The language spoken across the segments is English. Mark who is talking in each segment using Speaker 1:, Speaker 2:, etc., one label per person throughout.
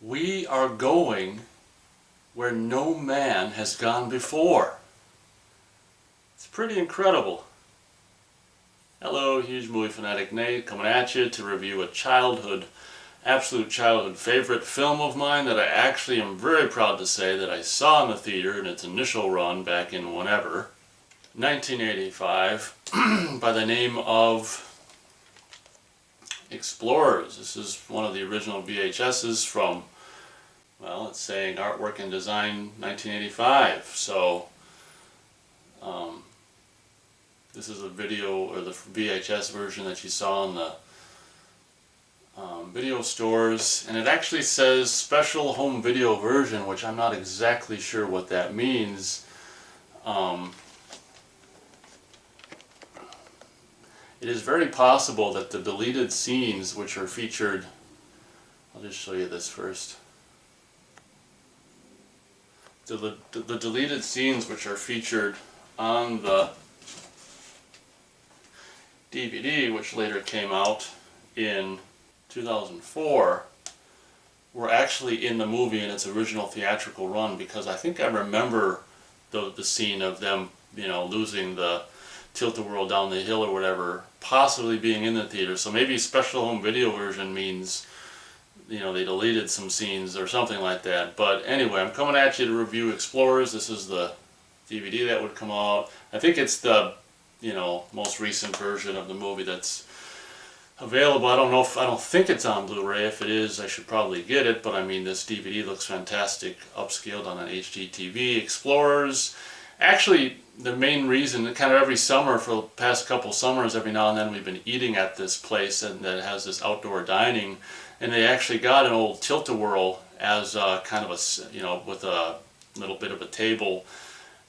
Speaker 1: We are going where no man has gone before. It's pretty incredible. Hello, huge movie fanatic Nate coming at you to review a absolute childhood favorite film of mine that I actually am very proud to say that I saw in the theater in its initial run back in whenever, 1985, by the name of Explorers. This is one of the original VHSs from, well, it's saying Artwork and Design 1985. So this is a video, or the VHS version that you saw in the video stores, and it actually says special home video version, which I'm not exactly sure what that means. It is very possible that the deleted scenes which are featured, I'll just show you this first. The deleted scenes which are featured on the DVD, which later came out in 2004, were actually in the movie in its original theatrical run, because I think I remember the scene of them, losing the tilt-a-whirl down the hill or whatever, possibly being in the theater. So maybe special home video version means, they deleted some scenes or something like that. But anyway, I'm coming at you to review Explorers. This is the DVD that would come out. I think it's the, most recent version of the movie that's available. I don't think it's on Blu-ray. If it is, I should probably get it. But I mean, this DVD looks fantastic, upscaled on an HD TV. Explorers. Actually, the main reason, kind of every summer for the past couple summers, every now and then we've been eating at this place and that has this outdoor dining, and they actually got an old tilt-a-whirl as kind of a, with a little bit of a table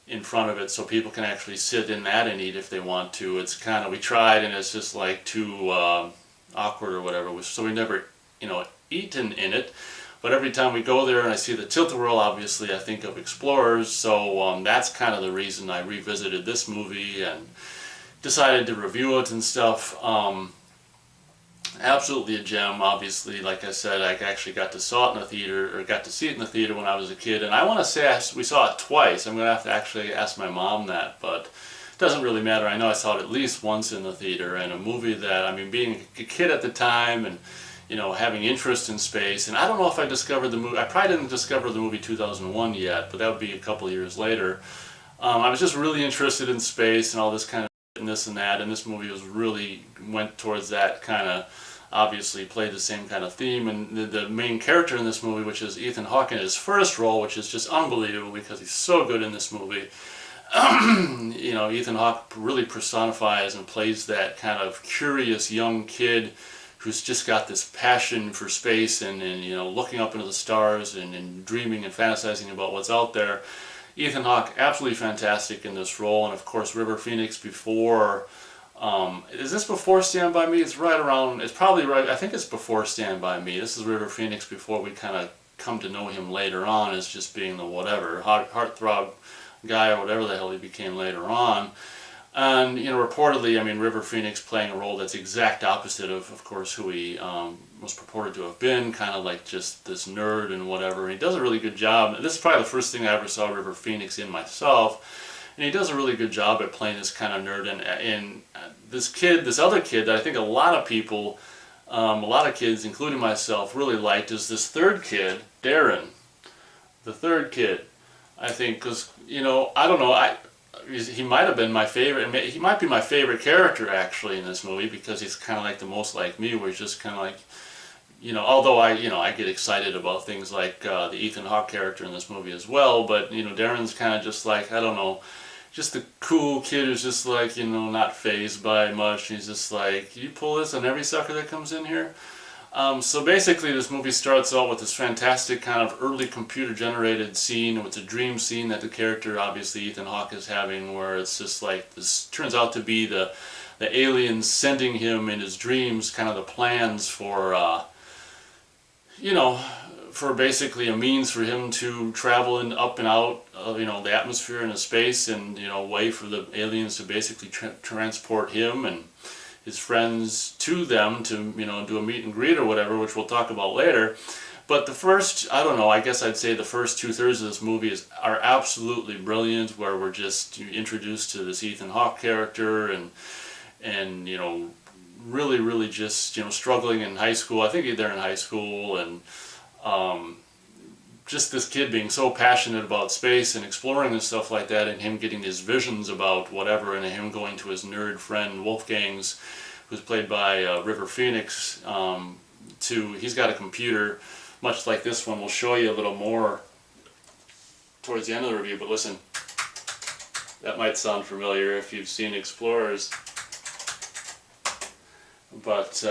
Speaker 1: in front of it, so people can actually sit in that and eat if they want to. It's kind of, we tried and it's just like too awkward or whatever, so we never, eaten in it. But every time we go there and I see the tilt-a-whirl, obviously I think of Explorers, so that's kind of the reason I revisited this movie and decided to review it and stuff. Absolutely a gem, obviously. Like I said, I actually got to saw it in the theater, or got to see it in the theater when I was a kid, and I want to say we saw it twice. I'm going to have to actually ask my mom that, but it doesn't really matter. I know I saw it at least once in the theater, and a movie that, I mean, being a kid at the time and having interest in space, and I don't know if I discovered the movie, I probably didn't discover the movie 2001 yet, but that would be a couple of years later. I was just really interested in space and all this kind of and this and that, and this movie went towards that kind of, obviously played the same kind of theme, and the main character in this movie, which is Ethan Hawke in his first role, which is just unbelievable because he's so good in this movie. Ethan Hawke really personifies and plays that kind of curious young kid who's just got this passion for space and looking up into the stars and dreaming and fantasizing about what's out there. Ethan Hawke, absolutely fantastic in this role, and of course River Phoenix before, is this before Stand By Me? It's right around, it's probably right, I think it's before Stand By Me. This is River Phoenix before we kind of come to know him later on as just being the whatever, heartthrob guy or whatever the hell he became later on. And, reportedly, I mean, River Phoenix playing a role that's exact opposite of course, who he was purported to have been, kind of like just this nerd and whatever. And he does a really good job. This is probably the first thing I ever saw River Phoenix in myself. And he does a really good job at playing this kind of nerd. And this other kid that I think a lot of people, a lot of kids, including myself, really liked is this third kid, Darren. The third kid, I think, because, I don't know, he might have been my favorite. He might be my favorite character actually in this movie, because he's kind of like the most like me, where he's just kind of like, although I get excited about things like the Ethan Hawke character in this movie as well, but Darren's kind of just like, I don't know, just the cool kid who's just like, not fazed by much. He's just like, you pull this on every sucker that comes in here? So basically this movie starts out with this fantastic kind of early computer-generated scene. It's a dream scene that the character, obviously Ethan Hawke, is having, where it's just like, this turns out to be the aliens sending him in his dreams kind of the plans for, for basically a means for him to travel up and out of, the atmosphere into space, and, a way for the aliens to basically transport him and his friends to them to, do a meet and greet or whatever, which we'll talk about later. But the first, I don't know, I guess I'd say the first 2/3 of this movie are absolutely brilliant, where we're just introduced to this Ethan Hawke character, and you know, really, really just, you know, struggling in high school. I think they're in high school, and just this kid being so passionate about space and exploring and stuff like that, and him getting his visions about whatever, and him going to his nerd friend Wolfgang's, who's played by River Phoenix, he's got a computer, much like this one. We'll show you a little more towards the end of the review, but listen, that might sound familiar if you've seen Explorers. But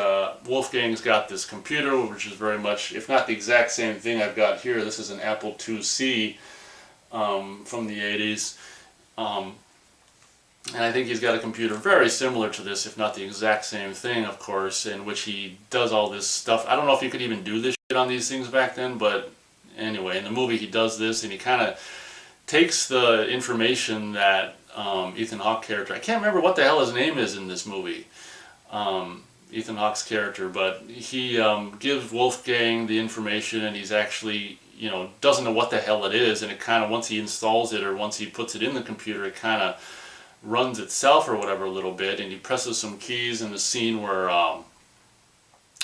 Speaker 1: Wolfgang's got this computer, which is very much, if not the exact same thing I've got here. This is an Apple IIc from the 80s. And I think he's got a computer very similar to this, if not the exact same thing, of course, in which he does all this stuff. I don't know if you could even do this shit on these things back then, but anyway, in the movie he does this, and he kind of takes the information that Ethan Hawke character, I can't remember what the hell his name is in this movie, Ethan Hawke's character, but he gives Wolfgang the information, and he's actually, you know, doesn't know what the hell it is, and it kind of, once he installs it or once he puts it in the computer, it kind of runs itself or whatever a little bit, and he presses some keys in the scene where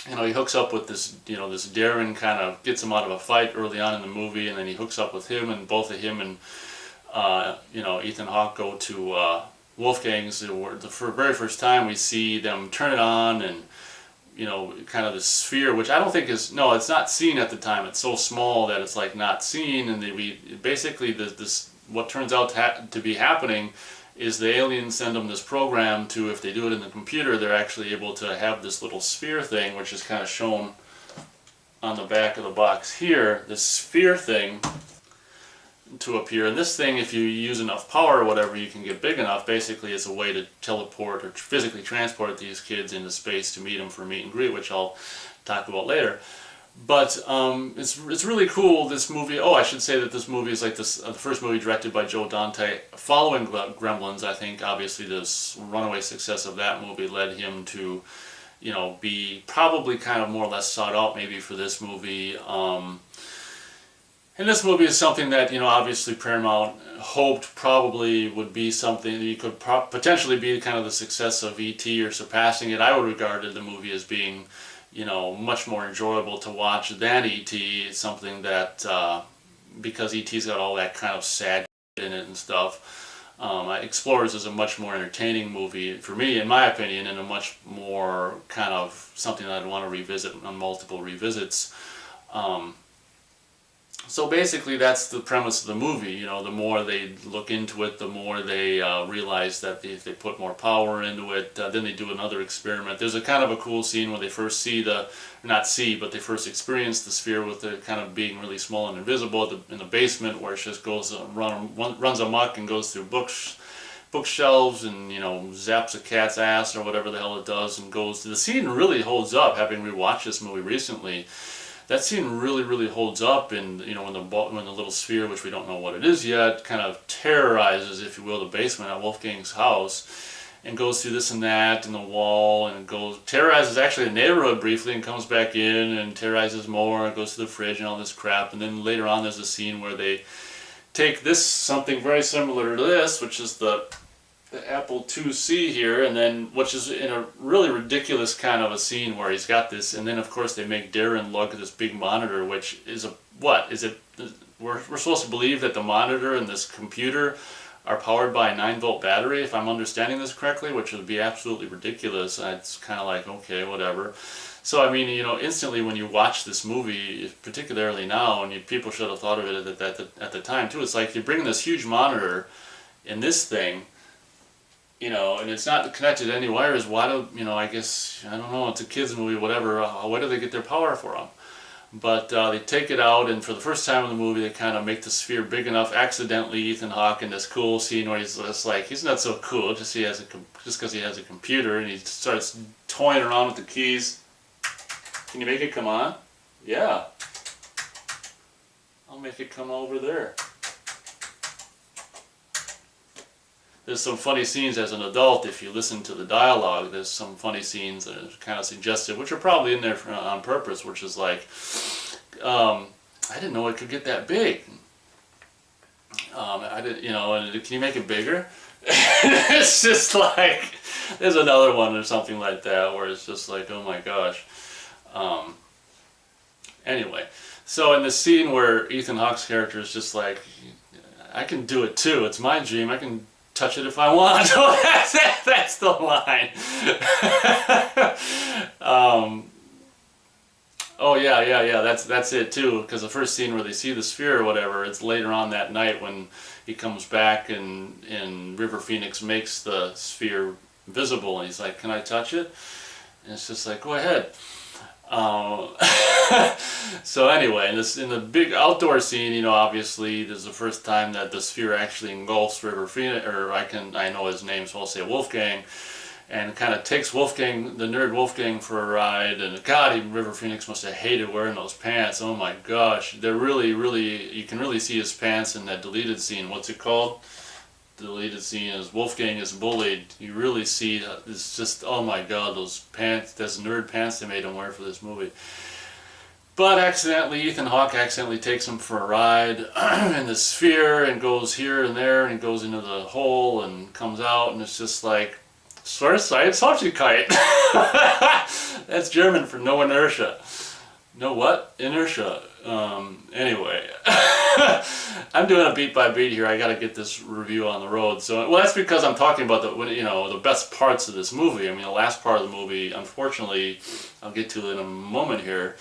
Speaker 1: you know, he hooks up with this, you know, this Darren kind of gets him out of a fight early on in the movie, and then he hooks up with him, and both of him and you know, Ethan Hawke go to Wolfgang's. The very first time we see them turn it on, and you know, kind of the sphere, which I don't think is, no, it's not seen at the time. It's so small that it's like not seen, and basically this what turns out to be happening is the aliens send them this program to, if they do it in the computer, they're actually able to have this little sphere thing, which is kind of shown on the back of the box here, this sphere thing to appear. And this thing, if you use enough power or whatever, you can get big enough. Basically, it's a way to teleport or physically transport these kids into space to meet them for meet and greet, which I'll talk about later. But it's really cool, this movie. Oh, I should say that this movie is like the first movie directed by Joe Dante. Following Gremlins, I think obviously this runaway success of that movie led him to, you know, be probably kind of more or less sought out maybe for this movie. And this movie is something that, you know, obviously Paramount hoped probably would be something that you could potentially be kind of the success of E.T. or surpassing it. I would regard the movie as being, you know, much more enjoyable to watch than E.T. It's something that, because E.T.'s got all that kind of sad in it and stuff, Explorers is a much more entertaining movie, for me, in my opinion, and a much more kind of something that I'd want to revisit on multiple revisits. So basically that's the premise of the movie. You know, the more they look into it, the more they realize that if they put more power into it, then they do another experiment. There's a kind of a cool scene where they first but they first experience the sphere with it kind of being really small and invisible in the basement, where it just goes runs amok and goes through bookshelves and, you know, zaps a cat's ass or whatever the hell it does, and goes to the scene really holds up. Having rewatched this movie recently, that scene really, really holds up, and you know, when the little sphere, which we don't know what it is yet, kind of terrorizes, if you will, the basement at Wolfgang's house, and goes through this and that and the wall, and terrorizes actually the neighborhood briefly, and comes back in and terrorizes more, and goes to the fridge and all this crap. And then later on, there's a scene where they take something very similar to this, which is the Apple IIc here, and then, which is in a really ridiculous kind of a scene where he's got this, and then of course they make Darren look at this big monitor, which is we're supposed to believe that the monitor and this computer are powered by a 9-volt battery, if I'm understanding this correctly, which would be absolutely ridiculous. It's kind of like, okay, whatever. So I mean, you know, instantly when you watch this movie, particularly now, and people should have thought of it at the time too, it's like you bring this huge monitor in this thing, you know, and it's not connected to any wires. Why do, you know, I guess, I don't know, it's a kids movie, whatever, where do they get their power from? But they take it out, and for the first time in the movie, they kind of make the sphere big enough, accidentally, Ethan Hawke, in this cool scene where he's just like, he's not so cool just because he has a computer, and he starts toying around with the keys. Can you make it come on? Yeah. I'll make it come over there. There's some funny scenes as an adult. If you listen to the dialogue, there's some funny scenes that are kind of suggestive, which are probably in there on purpose, which is like, I didn't know it could get that big. I didn't, can you make it bigger? It's just like, there's another one or something like that where it's just like, oh my gosh. Anyway, so in the scene where Ethan Hawke's character is just like, I can do it too, it's my dream, I can touch it if I want. That's the line. Oh yeah, that's it too, because the first scene where they see the sphere or whatever, it's later on that night when he comes back and River Phoenix makes the sphere visible, and he's like, can I touch it? And it's just like, go ahead. So anyway, in the big outdoor scene, obviously this is the first time that the sphere actually engulfs River Phoenix, or I know his name, so I'll say Wolfgang, and kind of takes Wolfgang, the nerd Wolfgang, for a ride. And God, River Phoenix must have hated wearing those pants. Oh my gosh, they're really, you can really see his pants in that deleted scene. What's it called? The deleted scene is Wolfgang is bullied. You really see, it's just, oh my God, those pants, those nerd pants they made him wear for this movie. But accidentally, Ethan Hawke accidentally takes him for a ride in the sphere and goes here and there and goes into the hole and comes out, and it's just like, Schwarzschild. That's German for no inertia. No what? Inertia. Anyway. I'm doing a beat by beat here. I gotta get this review on the road. So, well, that's because I'm talking about the best parts of this movie. I mean, the last part of the movie, unfortunately, I'll get to in a moment here,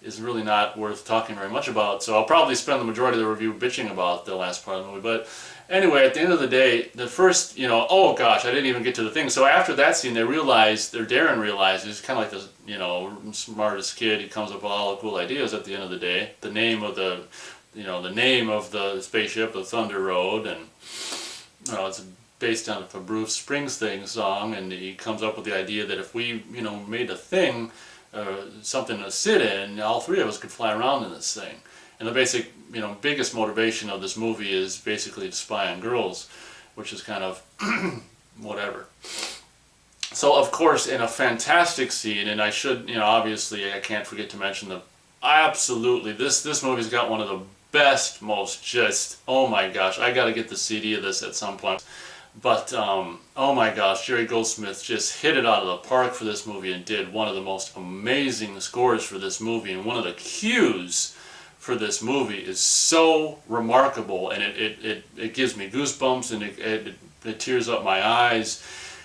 Speaker 1: is really not worth talking very much about. So I'll probably spend the majority of the review bitching about the last part of the movie. But anyway, at the end of the day, the first, oh gosh, I didn't even get to the thing. So after that scene, Darren realizes, kind of like the, smartest kid, he comes up with all the cool ideas at the end of the day. The name of the spaceship, the Thunder Road, and it's based on a Bruce Springsteen song, and he comes up with the idea that if we, made a thing, something to sit in, all three of us could fly around in this thing. And the basic, biggest motivation of this movie is basically to spy on girls, which is kind of whatever. So of course, in a fantastic scene, and I should, obviously I can't forget to mention this movie's got one of the best, most just, oh my gosh, I gotta get the CD of this at some point. But, oh my gosh, Jerry Goldsmith just hit it out of the park for this movie and did one of the most amazing scores for this movie. And one of the cues for this movie is so remarkable, and it gives me goosebumps, and it tears up my eyes.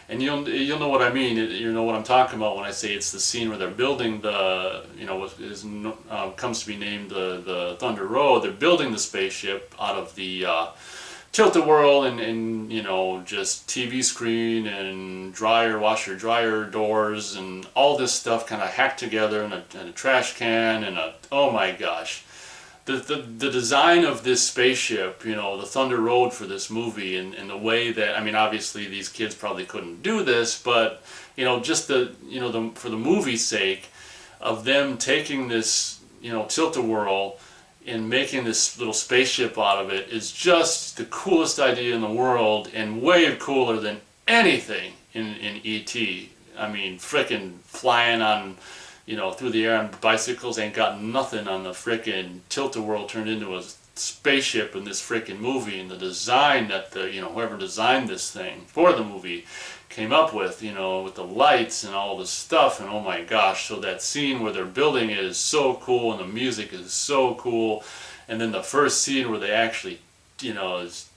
Speaker 1: And you'll know what I mean. You know what I'm talking about when I say it's the scene where they're building the, what comes to be named the Thunder Road. They're building the spaceship out of the tilt-a-whirl and just TV screen and washer dryer doors and all this stuff kind of hacked together in a trash can and oh my gosh. The design of this spaceship, the Thunder Road for this movie, and the way that, I mean, obviously these kids probably couldn't do this, but just for the movie's sake of them taking this tilt-a-whirl and making this little spaceship out of it is just the coolest idea in the world, and way cooler than anything in E.T. I mean, frickin' flying on through the air on bicycles ain't got nothing on the frickin' tilt-a-whirl turned into a spaceship in this frickin' movie. And the design that whoever designed this thing for the movie came up with, with the lights and all the stuff, and oh my gosh, so that scene where they're building it is so cool, and the music is so cool, and then the first scene where they actually,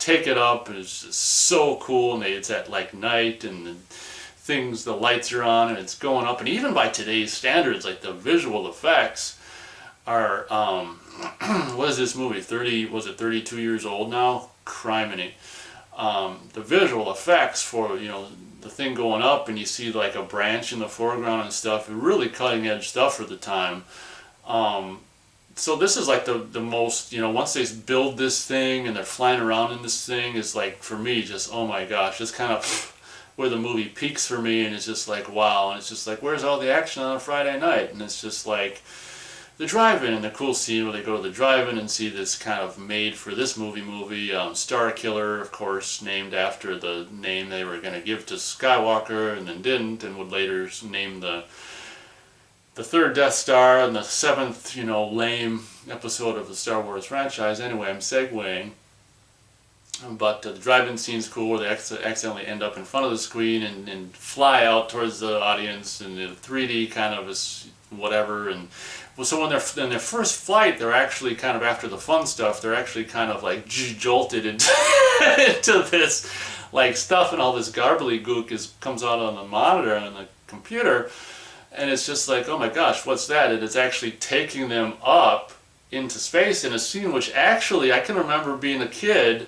Speaker 1: take it up is just so cool, and it's at like night, and the lights are on and it's going up, and even by today's standards, like the visual effects are what is this movie, 32 years old now? Criminy. The visual effects for the thing going up, and you see like a branch in the foreground and stuff, really cutting edge stuff for the time. So this is like the most, once they build this thing and they're flying around in this thing, is like, for me, just oh my gosh, it's kind of where the movie peaks for me, and it's just like, wow, and it's just like, where's all the action on a Friday night? And it's just like the drive-in, and the cool scene where they go to the drive-in and see this kind of made for this movie, Star Killer, of course, named after the name they were going to give to Skywalker and then didn't, and would later name the the third Death Star and the seventh, lame episode of the Star Wars franchise. Anyway, I'm segueing. But the drive-in scene's cool, where they accidentally end up in front of the screen and fly out towards the audience, and the 3D kind of is whatever. And well, so when they're in their first flight, they're actually kind of, after the fun stuff, they're actually kind of like jolted into, into this like stuff, and all this gook comes out on the monitor and the computer, and it's just like, oh my gosh, what's that? And it's actually taking them up into space in a scene which actually I can remember being a kid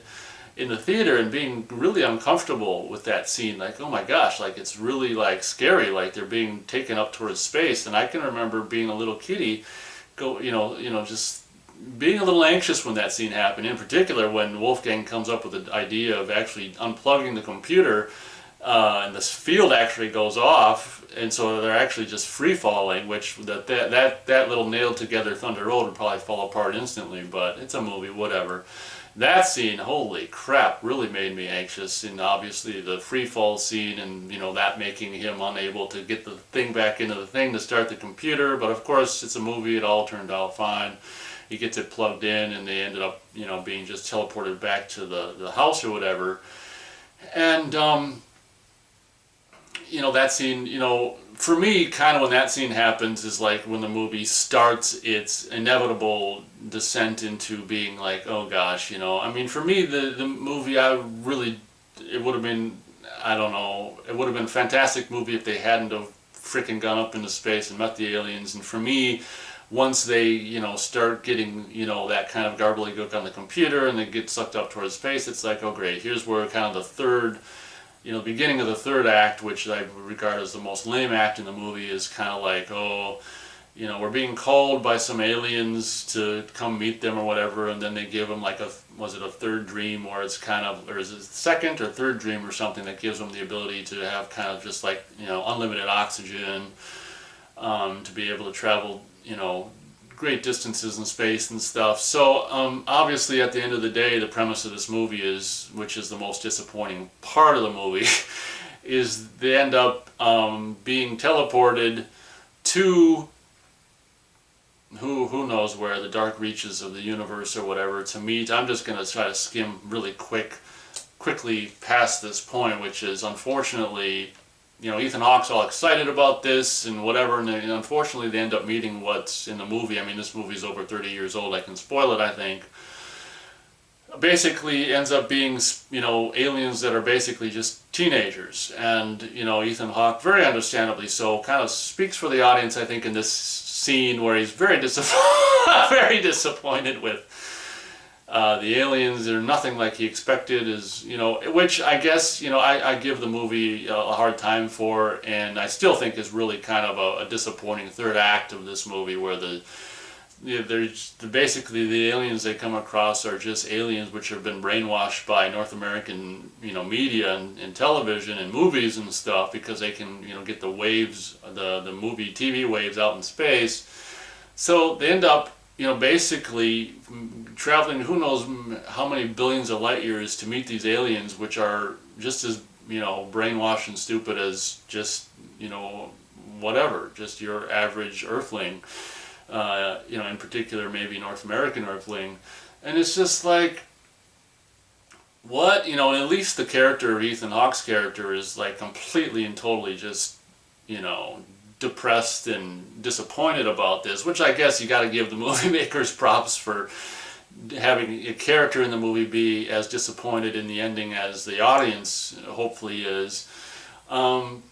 Speaker 1: in the theater and being really uncomfortable with that scene. Like, oh my gosh, like it's really like scary, like they're being taken up towards space. And I can remember being a little kiddie, just being a little anxious when that scene happened. In particular, when Wolfgang comes up with the idea of actually unplugging the computer, and this field actually goes off, and so they're actually just free falling. Which that little nailed together Thunder Road would probably fall apart instantly. But it's a movie, whatever. That scene, holy crap, really made me anxious. And obviously the free fall scene, and that making him unable to get the thing back into the thing to start the computer. But of course, it's a movie, it all turned out fine. He gets it plugged in, and they ended up being just teleported back to the house or whatever. And that scene, for me, kind of when that scene happens is like when the movie starts its inevitable descent into being like, oh gosh, I mean, for me, the movie, it would have been, I don't know, it would have been a fantastic movie if they hadn't have freaking gone up into space and met the aliens. And for me, once they, start getting, that kind of gobbledygook on the computer and they get sucked up towards space, it's like, oh great, here's where kind of the third, the beginning of the third act, which I regard as the most lame act in the movie, is kind of like, oh, we're being called by some aliens to come meet them or whatever, and then they give them like was it a third dream, or it's kind of, or is it second or third dream or something that gives them the ability to have kind of just like, unlimited oxygen, to be able to travel, great distances in space and stuff. So obviously at the end of the day, the premise of this movie is, which is the most disappointing part of the movie, is they end up being teleported to who knows where, the dark reaches of the universe or whatever, to meet. I'm just going to try to skim really quickly past this point, which is, unfortunately, Ethan Hawke's all excited about this and whatever, and unfortunately they end up meeting what's in the movie. I mean, this movie's over 30 years old, I can spoil it, I think. Basically ends up being, aliens that are basically just teenagers. And, Ethan Hawke, very understandably so, kind of speaks for the audience, I think, in this scene where he's very very disappointed with the aliens. They're nothing like he expected, which I guess, I give the movie a hard time for, and I still think is really kind of a disappointing third act of this movie, where basically the aliens they come across are just aliens which have been brainwashed by North American, media and television and movies and stuff, because they can, get the waves, the movie TV waves out in space. So they end up, basically traveling who knows how many billions of light years to meet these aliens, which are just as, brainwashed and stupid as just, whatever, just your average Earthling, in particular maybe North American Earthling. And it's just like, what, at least the character of Ethan Hawke's character is like completely and totally just, depressed and disappointed about this, which I guess you got to give the movie makers props for having a character in the movie be as disappointed in the ending as the audience hopefully is. That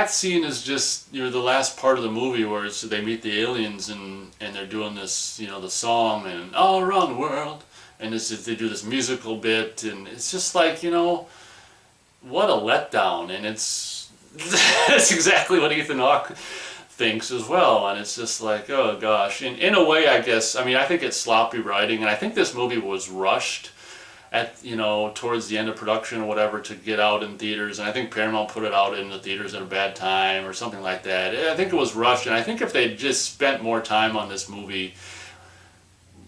Speaker 1: scene is just, the last part of the movie where they meet the aliens and they're doing this, the song and all around the world, and they do this musical bit, and it's just like, what a letdown. And that's exactly what Ethan Hawke thinks as well, and it's just like, oh gosh. In a way, I guess, I think it's sloppy writing, and I think this movie was rushed at, towards the end of production or whatever, to get out in theaters, and I think Paramount put it out in the theaters at a bad time or something like that. I think it was rushed, and I think if they just spent more time on this movie,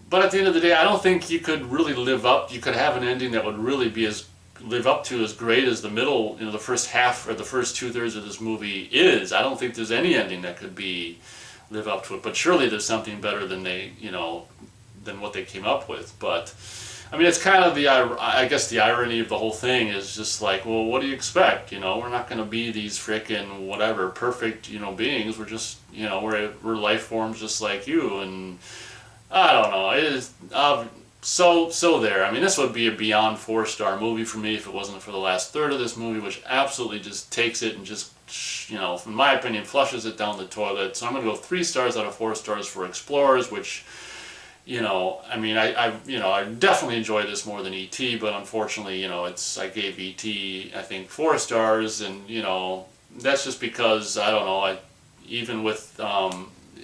Speaker 1: but at the end of the day, I don't think you could really live up, you could have an ending that would really be as live up to as great as the middle, the first half or the first 2/3 of this movie is. I don't think there's any ending that could live up to it. But surely there's something better than than what they came up with. But I mean, it's kind of I guess the irony of the whole thing is just like, well, what do you expect? We're not going to be these frickin' whatever perfect, beings. We're just, we're life forms just like you, and I don't know. It is so there. I mean, this would be a beyond 4-star movie for me if it wasn't for the last third of this movie, which absolutely just takes it and just, in my opinion, flushes it down the toilet. So I'm going to go 3 stars out of 4 stars for Explorers, which, I mean, I definitely enjoy this more than E.T., but unfortunately, I gave E.T., I think 4 stars, and, that's just because, I don't know, even with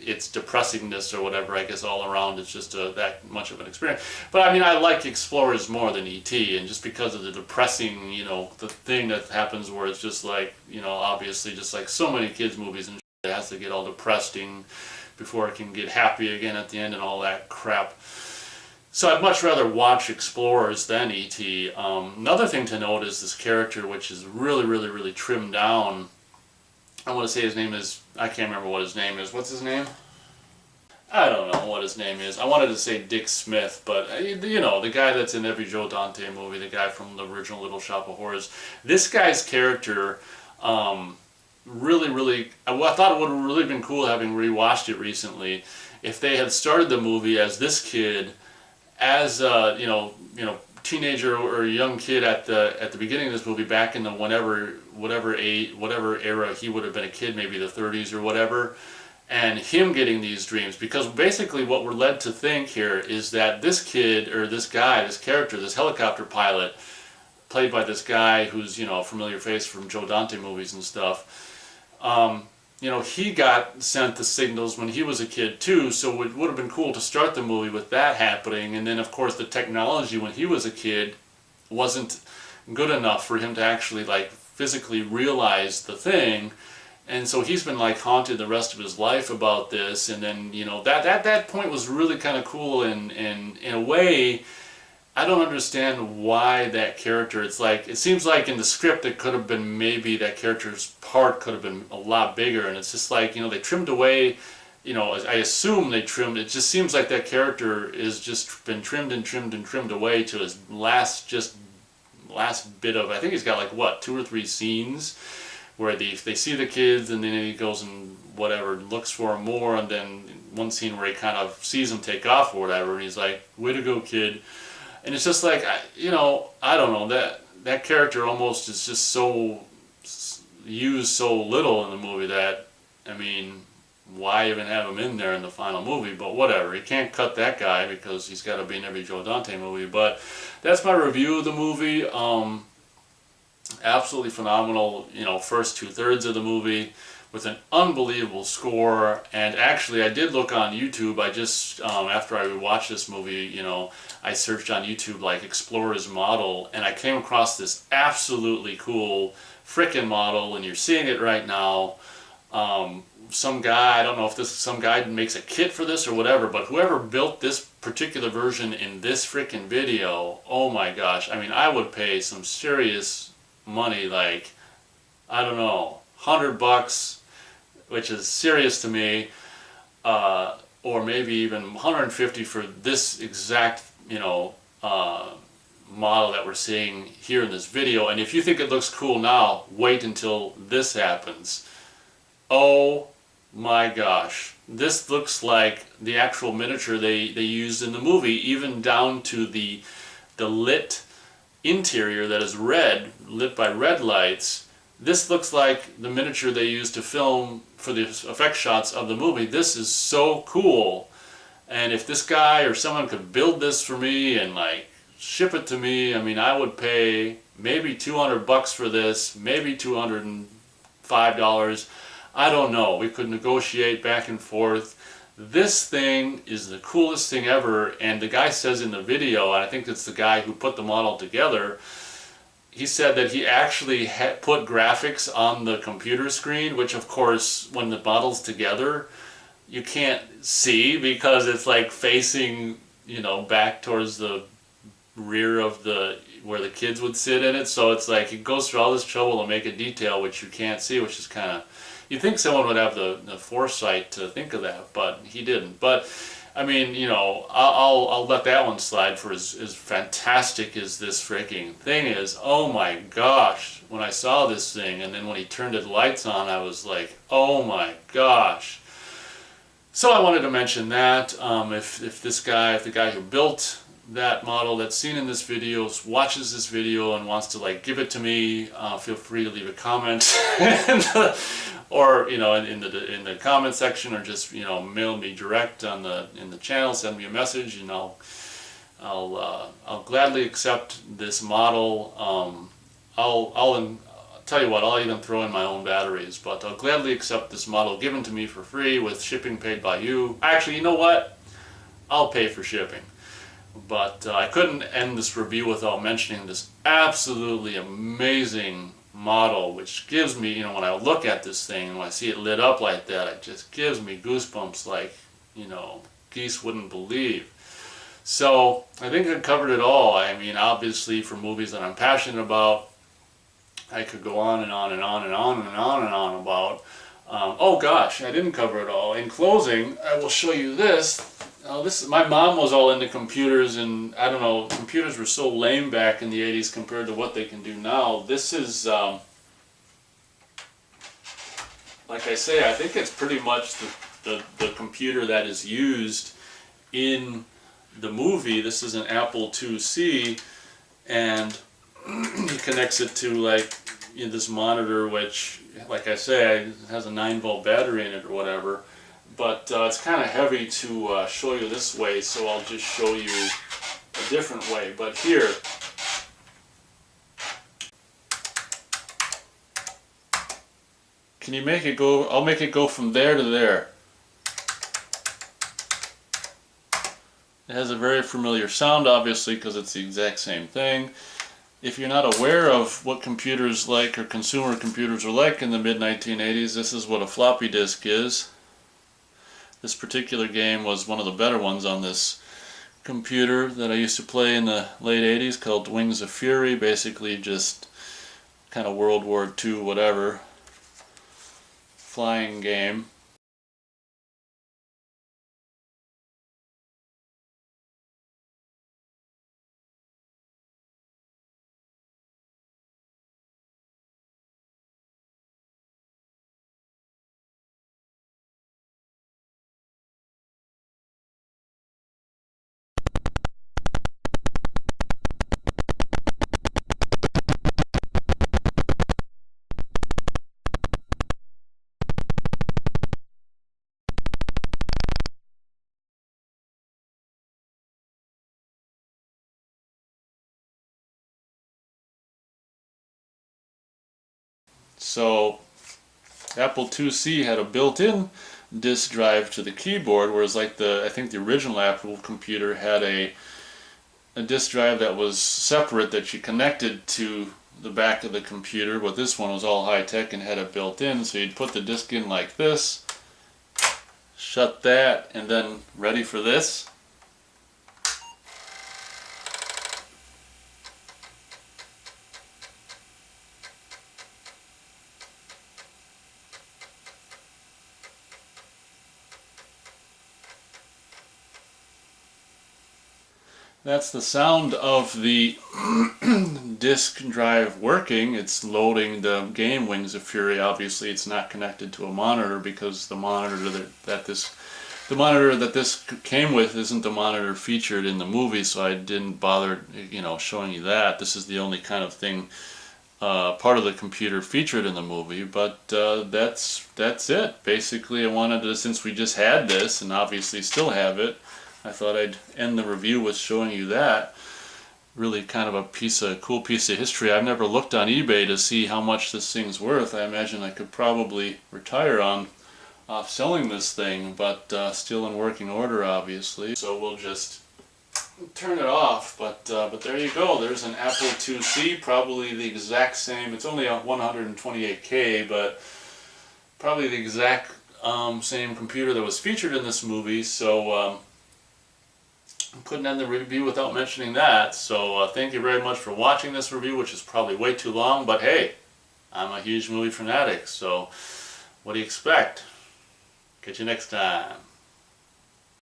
Speaker 1: its depressingness or whatever, I guess all around it's just that much of an experience. But I mean, I like Explorers more than E.T., and just because of the depressing, the thing that happens where it's just like, obviously just like so many kids' movies and shit, it has to get all depressing before it can get happy again at the end and all that crap. So I'd much rather watch Explorers than E.T. Another thing to note is this character, which is really, really, really trimmed down. I want to say his name is, I can't remember what his name is. What's his name? I don't know what his name is. I wanted to say Dick Smith, but the guy that's in every Joe Dante movie, the guy from the original Little Shop of Horrors. This guy's character, really, really, I thought it would have really been cool, having rewatched it recently, if they had started the movie as this kid, as teenager or young kid at the beginning of this movie, back in the whatever era he would have been a kid, maybe the 30s or whatever, and him getting these dreams. Because basically what we're led to think here is that this kid, or this guy, this character, this helicopter pilot, played by this guy who's, a familiar face from Joe Dante movies and stuff, he got sent the signals when he was a kid too, so it would have been cool to start the movie with that happening. And then of course the technology when he was a kid wasn't good enough for him to actually like physically realize the thing, and so he's been like haunted the rest of his life about this. And then that point was really kind of cool, and in a way I don't understand why that character, it seems like in the script it could have been, maybe that character's part could have been a lot bigger, and it's just like, they trimmed away, I assume they trimmed, it just seems like that character is just been trimmed and trimmed and trimmed away to his last bit of, I think he's got like what, 2 or 3 scenes where they see the kids, and then he goes and whatever, looks for them more, and then one scene where he kind of sees them take off or whatever, and he's like, way to go, kid. And it's just like, I don't know, that character almost is just so used so little in the movie that, I mean, why even have him in there in the final movie? But whatever, you can't cut that guy because he's got to be in every Joe Dante movie. But that's my review of the movie. Absolutely phenomenal, first 2/3 of the movie, with an unbelievable score. And actually, I did look on YouTube. I just, after I watched this movie, I searched on YouTube like Explorers model, and I came across this absolutely cool frickin' model, and you're seeing it right now. Some guy, I don't know if some guy makes a kit for this or whatever, but whoever built this particular version in this frickin' video, oh my gosh, I mean, I would pay some serious money, like, I don't know, $100, which is serious to me, or maybe even $150 for this exact, model that we're seeing here in this video. And if you think it looks cool now, wait until this happens. Oh my gosh, this looks like the actual miniature they used in the movie, even down to the lit interior that is lit by red lights. This looks like the miniature they used to film for the effect shots of the movie. This is so cool. And if this guy or someone could build this for me and like ship it to me, I mean, I would pay maybe $200 for this, maybe $205. I don't know. We could negotiate back and forth. This thing is the coolest thing ever. And the guy says in the video, and I think it's the guy who put the model together, he said that he actually put graphics on the computer screen, which of course when the model's together you can't see because it's like facing, back towards the rear of the where the kids would sit in it. So it's like it goes through all this trouble to make a detail which you can't see, which is kind of, you'd think someone would have the foresight to think of that, but he didn't. But I mean, you know, I'll let that one slide for as fantastic as this freaking thing is. Oh my gosh, when I saw this thing, and then when he turned the lights on, I was like, oh my gosh. So I wanted to mention that if the guy who built that model that's seen in this video watches this video and wants to like give it to me, feel free to leave a comment. Or you know, in the comment section, or just, you know, mail me direct in the channel, send me a message, and I'll gladly accept this model. I'll tell you what, I'll even throw in my own batteries, but I'll gladly accept this model given to me for free with shipping paid by you. Actually, you know what? I'll pay for shipping. But I couldn't end this review without mentioning this absolutely amazing model, which gives me, you know, when I look at this thing and when I see it lit up like that, it just gives me goosebumps like, you know, geese wouldn't believe. So I think I covered it all. I mean, obviously for movies that I'm passionate about, I could go on and on and on and on and on and on about. Oh gosh, I didn't cover it all. In closing, I will show you this. My mom was all into computers, and I don't know, computers were so lame back in the 80s compared to what they can do now. This is, like I say, I think it's pretty much the computer that is used in the movie. This is an Apple IIc, and he connects it to like this monitor, which, like I say, has a 9-volt battery in it or whatever. But it's kind of heavy to show you this way, so I'll just show you a different way. But here, can you make it go? I'll make it go from there to there. It has a very familiar sound, obviously, because it's the exact same thing. If you're not aware of what computers like, or consumer computers were like in the mid-1980s, this is what a floppy disk is. This particular game was one of the better ones on this computer that I used to play in the late 80s, called Wings of Fury. Basically just kind of World War II whatever flying game. So Apple IIc had a built-in disk drive to the keyboard, whereas like I think the original Apple computer had a disk drive that was separate that you connected to the back of the computer, but this one was all high-tech and had it built in, so you'd put the disk in like this, shut that, and then ready for this. That's the sound of the disk drive working. It's loading the game Wings of Fury. Obviously it's not connected to a monitor, because the monitor that this came with isn't the monitor featured in the movie, so I didn't bother, you know, showing you that. This is the only kind of thing, part of the computer featured in the movie. But that's it. Basically, I wanted to, since we just had this and obviously still have it, I thought I'd end the review with showing you that. Really kind of a cool piece of history. I've never looked on eBay to see how much this thing's worth. I imagine I could probably retire off selling this thing, but still in working order, obviously. So we'll just turn it off. But there you go. There's an Apple IIc, probably the exact same. It's only a 128K, but probably the exact same computer that was featured in this movie. So couldn't end the review without mentioning that. So thank you very much for watching this review, which is probably way too long, but hey, I'm a huge movie fanatic, so what do you expect? Catch you next time.